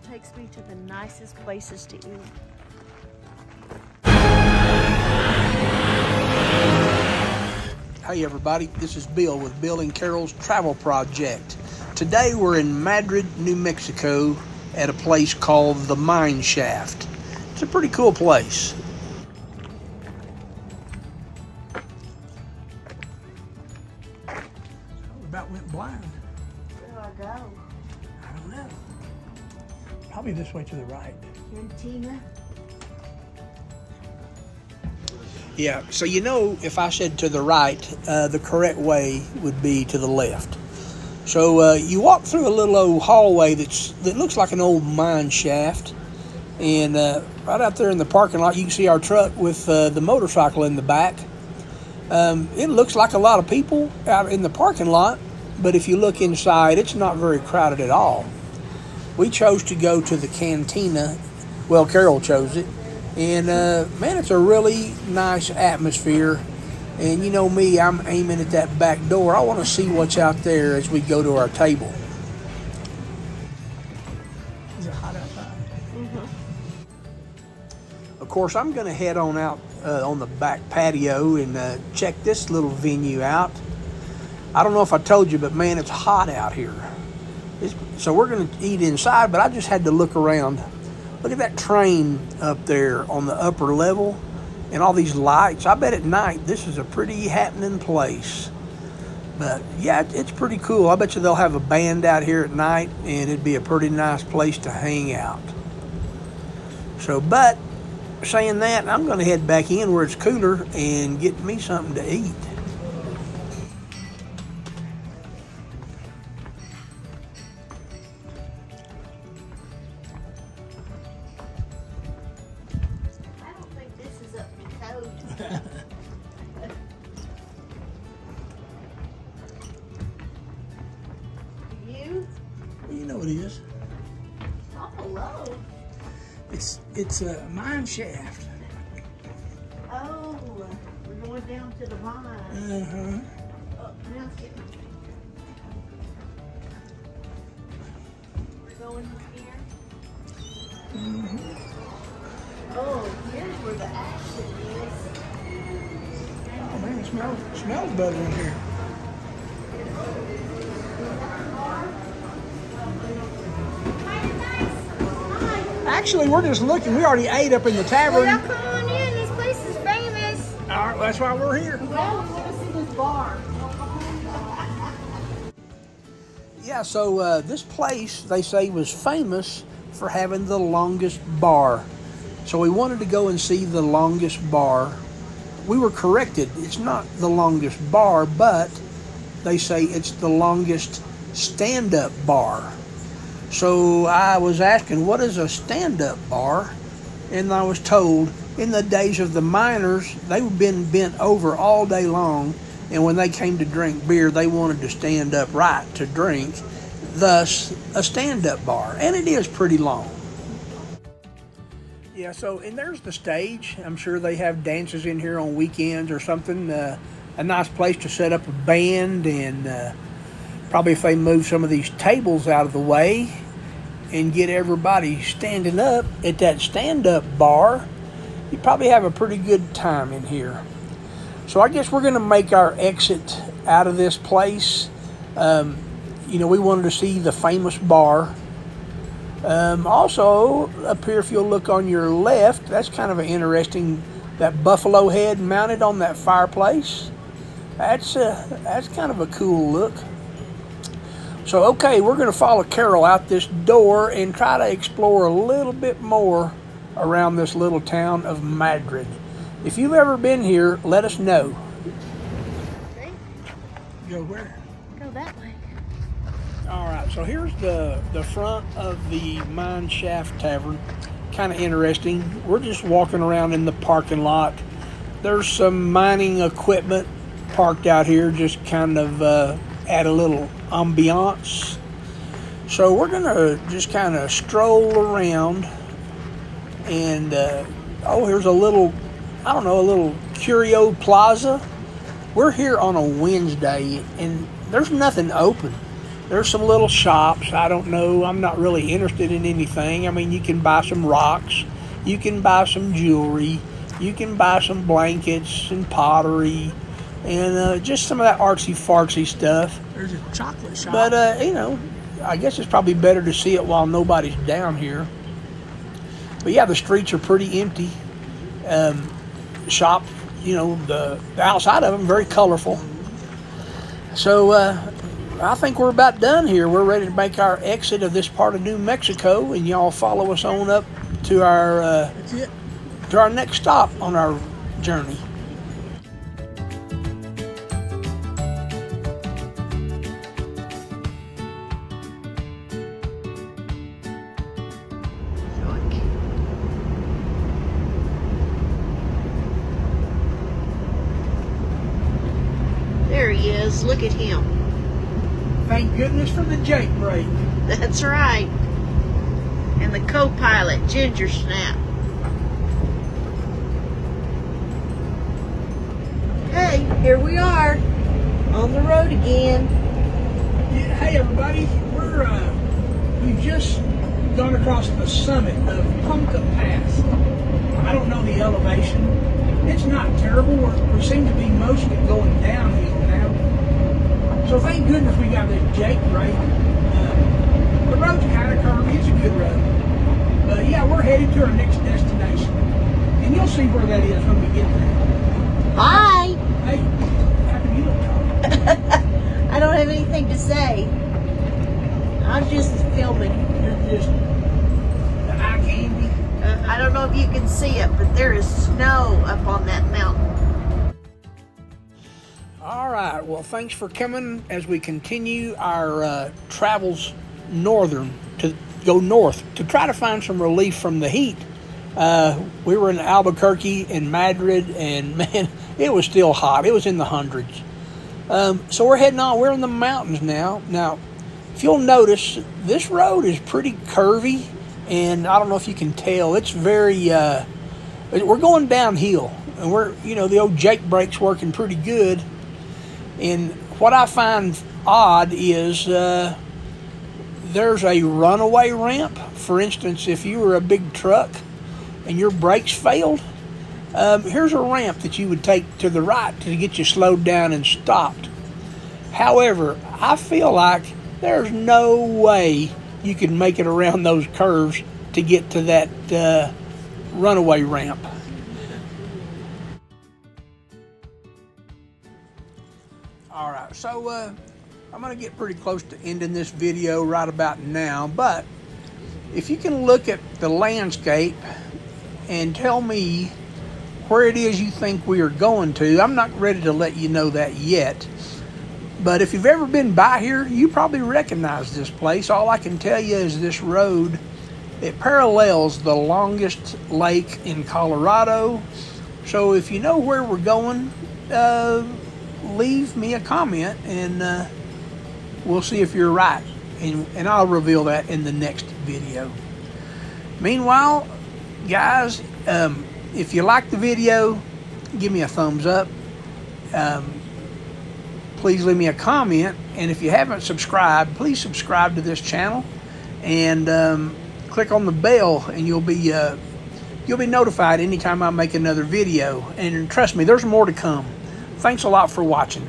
takes me to the nicest places to eat. Hey everybody, this is Bill with Bill and Carol's Travel Project. Today we're in Madrid, New Mexico at a place called the Mine Shaft. It's a pretty cool place. We about went blind. Where do I go? I don't know. Probably this way to the right. Cantina? Yeah, so you know, if I said to the right, the correct way would be to the left. So you walk through a little old hallway that looks like an old mine shaft. And right out there in the parking lot, you can see our truck with the motorcycle in the back. It looks like a lot of people out in the parking lot, but if you look inside, it's not very crowded at all. We chose to go to the cantina. Well, Carol chose it. And man, it's a really nice atmosphere. And you know me, I'm aiming at that back door. I want to see what's out there as we go to our table. Is it hot outside? Mm-hmm. Of course, I'm going to head on out on the back patio and check this little venue out. I don't know if I told you, but man, it's hot out here. So we're going to eat inside, but I just had to look around. Look at that train up there on the upper level and all these lights. I bet at night this is a pretty happening place. But yeah, it's pretty cool. I bet you they'll have a band out here at night and it'd be a pretty nice place to hang out. So, but saying that, I'm going to head back in where it's cooler and get me something to eat. You know what it is. Oh, hello. It's a mine shaft. Oh, we're going down to the mine. Uh-huh. Oh, now it's getting... We're going here. Mm-hmm. Oh, here's where the action is. Oh man, it smells better in here. Actually, we're just looking. We already ate up in the tavern. Well, come on in. This place is famous. All right, that's why we're here. Well, we want to see this bar. Yeah, so this place, they say, was famous for having the longest bar. So we wanted to go and see the longest bar. We were corrected. It's not the longest bar, but they say it's the longest stand-up bar. So I was asking, what is a stand-up bar? And I was told, in the days of the miners, they've been bent over all day long, and when they came to drink beer, they wanted to stand upright to drink, thus a stand-up bar. And it is pretty long. Yeah, so, and there's the stage. I'm sure they have dances in here on weekends or something. A nice place to set up a band, and probably if they move some of these tables out of the way and get everybody standing up at that stand-up bar, you probably have a pretty good time in here. So I guess we're going to make our exit out of this place. You know, we wanted to see the famous bar. Also, up here, if you'll look on your left, that's kind of an interesting, that buffalo head mounted on that fireplace. That's kind of a cool look. So, okay, we're going to follow Carol out this door and try to explore a little bit more around this little town of Madrid. If you've ever been here, let us know. Okay. Go where? Go that way. All right, so here's the front of the Mine Shaft Tavern. Kind of interesting. We're just walking around in the parking lot. There's some mining equipment parked out here, just kind of add a little ambiance. So we're gonna just kind of stroll around, and oh, here's a little, I don't know, a little curio plaza. We're here on a Wednesday and there's nothing open. There's some little shops. I don't know. I'm not really interested in anything. I mean, you can buy some rocks. You can buy some jewelry. You can buy some blankets and pottery. And just some of that artsy-fartsy stuff. There's a chocolate shop. But, you know, I guess it's probably better to see it while nobody's down here. But, yeah, the streets are pretty empty. Shop, you know, the outside of them, very colorful. So, I think we're about done here. We're ready to make our exit of this part of New Mexico. And y'all follow us on up to our, That's it. to our next stop on our journey. There he is. Look at him. Thank goodness for the Jake brake. That's right. And the co-pilot, Ginger Snap. Hey, here we are on the road again. Yeah, hey everybody, we've just gone across the summit of Ponca Pass. I don't know the elevation. It's not terrible. We seem to be mostly going downhill now. So thank goodness we got this Jake brake. The road's kind of curvy. It's a good road. But yeah, we're headed to our next destination. And you'll see where that is when we get there. Bye. Hey, how come you don't talk? I don't have anything to say. I'm just filming. You're just the eye candy. I don't know if you can see it, but there is snow up on that mountain. All right, well, thanks for coming as we continue our travels northern, to go north to try to find some relief from the heat. We were in Albuquerque and Madrid, and man, it was still hot. It was in the hundreds. So we're heading on. We're in the mountains now. Now, if you'll notice, this road is pretty curvy, and I don't know if you can tell. It's very, we're going downhill, and we're, you know, the old Jake brake's working pretty good. And what I find odd is there's a runaway ramp. For instance, if you were a big truck and your brakes failed, here's a ramp that you would take to the right to get you slowed down and stopped. However, I feel like there's no way you can make it around those curves to get to that runaway ramp. All right, so I'm going to get pretty close to ending this video right about now, but if you can look at the landscape and tell me where it is you think we are going to. I'm not ready to let you know that yet, but if you've ever been by here, you probably recognize this place. All I can tell you is this road, it parallels the longest lake in Colorado. So if you know where we're going, leave me a comment, and we'll see if you're right, and I'll reveal that in the next video. Meanwhile, guys, if you like the video, give me a thumbs up. Please leave me a comment, and if you haven't subscribed, please subscribe to this channel, and click on the bell, and you'll be notified anytime I make another video. And trust me, there's more to come. Thanks a lot for watching.